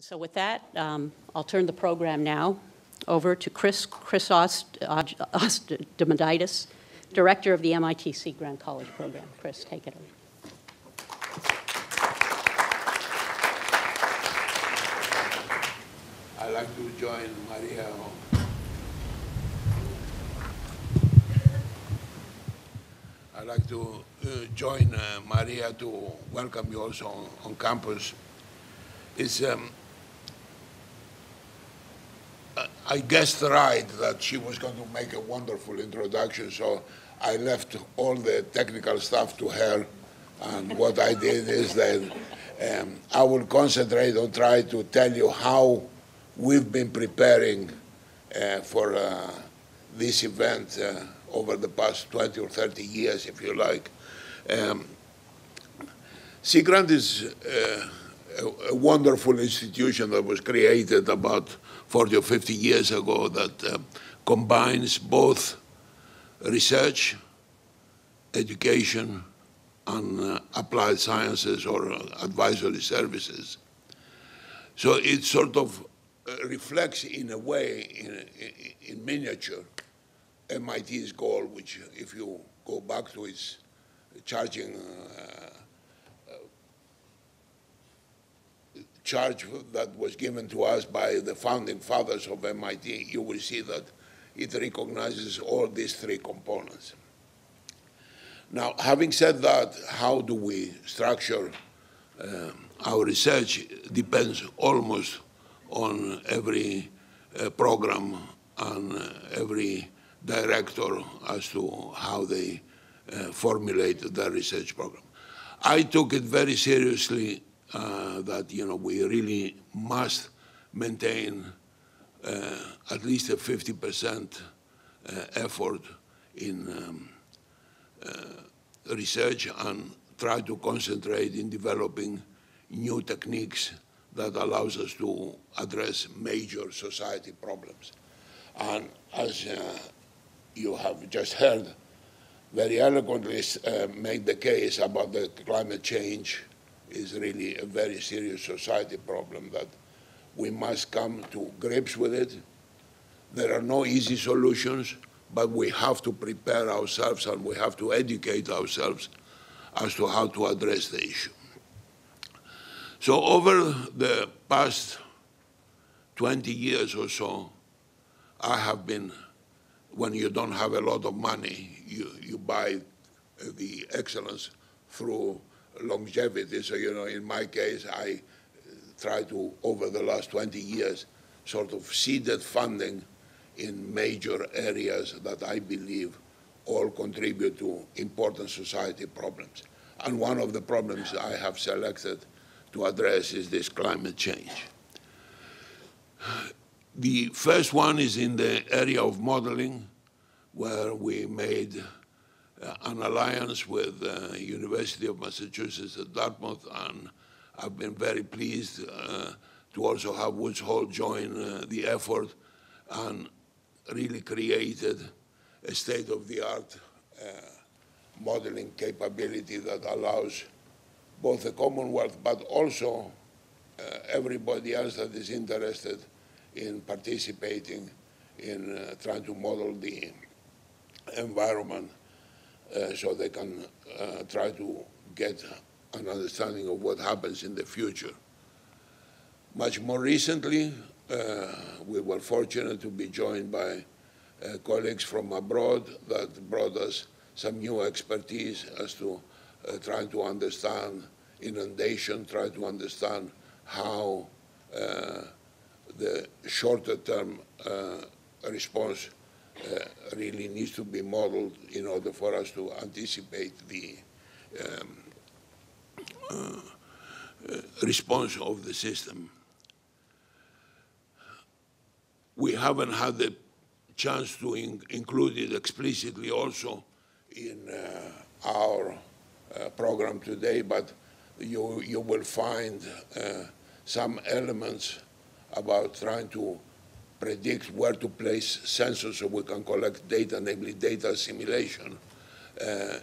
And so with that, I'll turn the program now over to Chryssostomidis, Director of the MIT Sea Grant College Program. Chris, take it over. I'd like to join Maria. I'd like to join Maria to welcome you also on campus. It's, I guessed right that she was going to make a wonderful introduction, so I left all the technical stuff to her. And what I did is that I will concentrate on trying to tell you how we've been preparing for this event over the past 20 or 30 years, if you like. Sea Grant is a wonderful institution that was created about 40 or 50 years ago that combines both research, education, and applied sciences or advisory services. So it sort of reflects in a way, in miniature, MIT's goal, which if you go back to its charge that was given to us by the founding fathers of MIT, you will see that it recognizes all these three components. Now, having said that, how do we structure our research depends almost on every program and every director as to how they formulate their research program. I took it very seriously that we really must maintain at least a 50% effort in research and try to concentrate in developing new techniques that allows us to address major society problems. And as you have just heard, very eloquently made the case about the climate change is really a very serious society problem that we must come to grips with it. There are no easy solutions, but we have to prepare ourselves and we have to educate ourselves as to how to address the issue. So over the past 20 years or so, I have been, when you don't have a lot of money, you buy the excellence through longevity. So, in my case, I try to, over the last 20 years, sort of seeded funding in major areas that I believe all contribute to important society problems. And one of the problems I have selected to address is this climate change. The first one is in the area of modeling, where we made an alliance with the University of Massachusetts at Dartmouth, and I've been very pleased to also have Woods Hole join the effort and really created a state-of-the-art modeling capability that allows both the Commonwealth, but also everybody else that is interested in participating in trying to model the environment so they can try to get an understanding of what happens in the future. Much more recently, we were fortunate to be joined by colleagues from abroad that brought us some new expertise as to trying to understand inundation, try to understand how the shorter-term response really needs to be modeled in order for us to anticipate the response of the system. We haven't had the chance to include it explicitly also in our program today, but you will find some elements about trying to predict where to place sensors so we can collect data, namely data assimilation,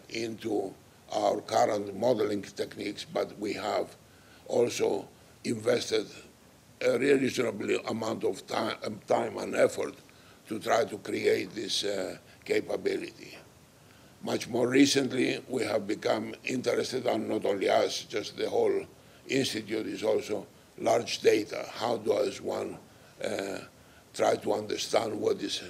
into our current modeling techniques, but we have also invested a reasonable amount of time and effort to try to create this capability. Much more recently, we have become interested, and not only us, just the whole institute is also large data. How does one try to understand what is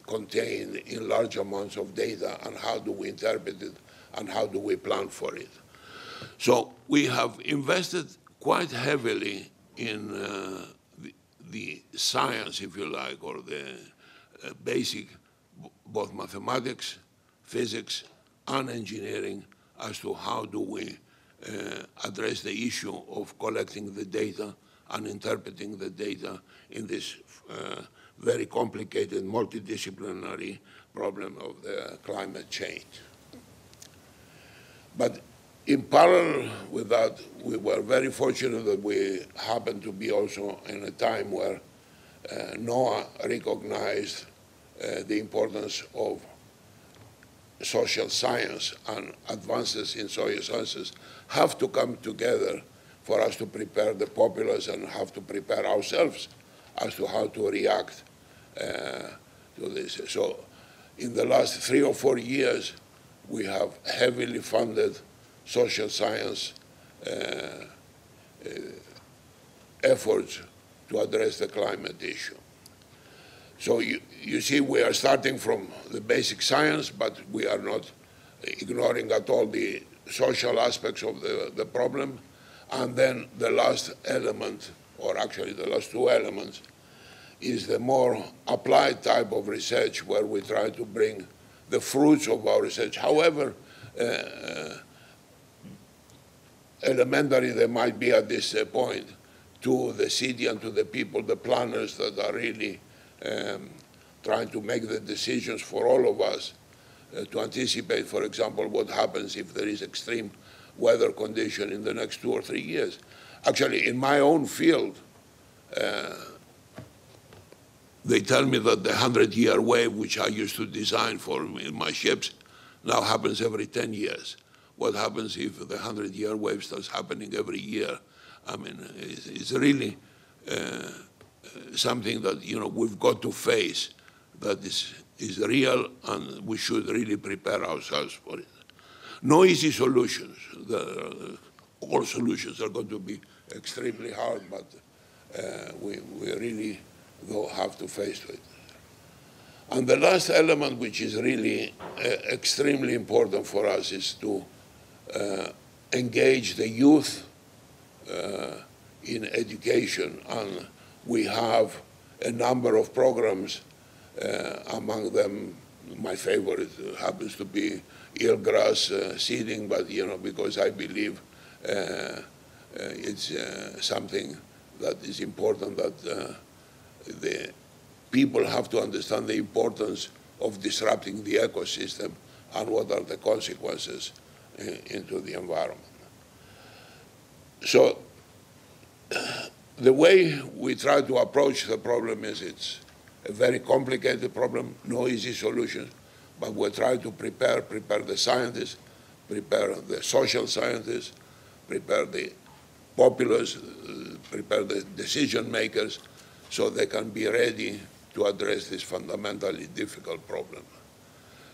contained in large amounts of data, and how do we interpret it, and how do we plan for it? So we have invested quite heavily in the science, if you like, or the basic, both mathematics, physics, and engineering, as to how do we address the issue of collecting the data and interpreting the data in this very complicated multidisciplinary problem of the climate change. But in parallel with that, we were very fortunate that we happened to be also in a time where NOAA recognized the importance of social science, and advances in social sciences have to come together for us to prepare the populace and have to prepare ourselves as to how to react to this. So in the last 3 or 4 years, we have heavily funded social science efforts to address the climate issue. So you see, we are starting from the basic science, but we are not ignoring at all the social aspects of the problem. And then the last element, or actually the last 2 elements, is the more applied type of research, where we try to bring the fruits of our research, however elementary they might be at this point, to the city and to the people, the planners that are really trying to make the decisions for all of us, to anticipate, for example, what happens if there is extreme weather condition in the next 2 or 3 years. Actually, in my own field, they tell me that the 100-year wave, which I used to design for in my ships, now happens every 10 years. What happens if the 100-year wave starts happening every year? I mean, it's really something that, you know, we've got to face, that is real, and we should really prepare ourselves for it. No easy solutions. All solutions are going to be extremely hard, but we really, though, have to face it. And the last element, which is really extremely important for us, is to engage the youth in education. And we have a number of programs, among them my favorite happens to be eelgrass seeding, but, you know, because I believe it's something that is important, that the people have to understand the importance of disrupting the ecosystem and what are the consequences into the environment. So the way we try to approach the problem is, it's a very complicated problem, no easy solutions, but we try to prepare the scientists, prepare the social scientists, prepare the populace, prepare the decision makers, so they can be ready to address this fundamentally difficult problem.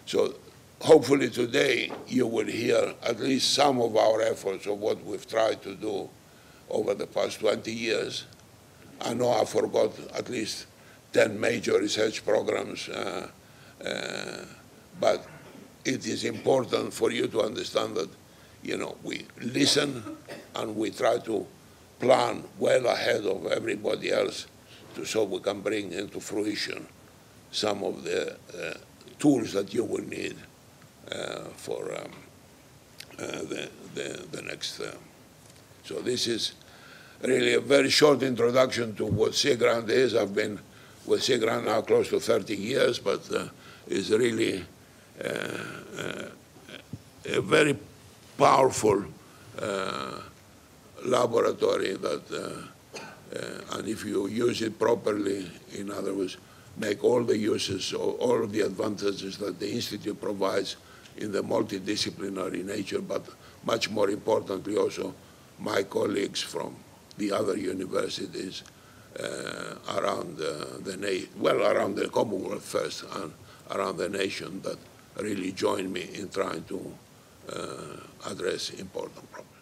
So hopefully today you will hear at least some of our efforts of what we've tried to do over the past 20 years. I know I forgot at least 10 major research programs, but it is important for you to understand that, you know, we listen and we try to plan well ahead of everybody else, so we can bring into fruition some of the tools that you will need for the next. So this is really a very short introduction to what Sea Grant is. I've been with Sea Grant now close to 30 years, but it's really a very powerful laboratory that, and if you use it properly, in other words, make all the uses, all of the advantages that the Institute provides in the multidisciplinary nature, but much more importantly also my colleagues from the other universities around around the Commonwealth first, and around the nation that really joined me in trying to address important problems.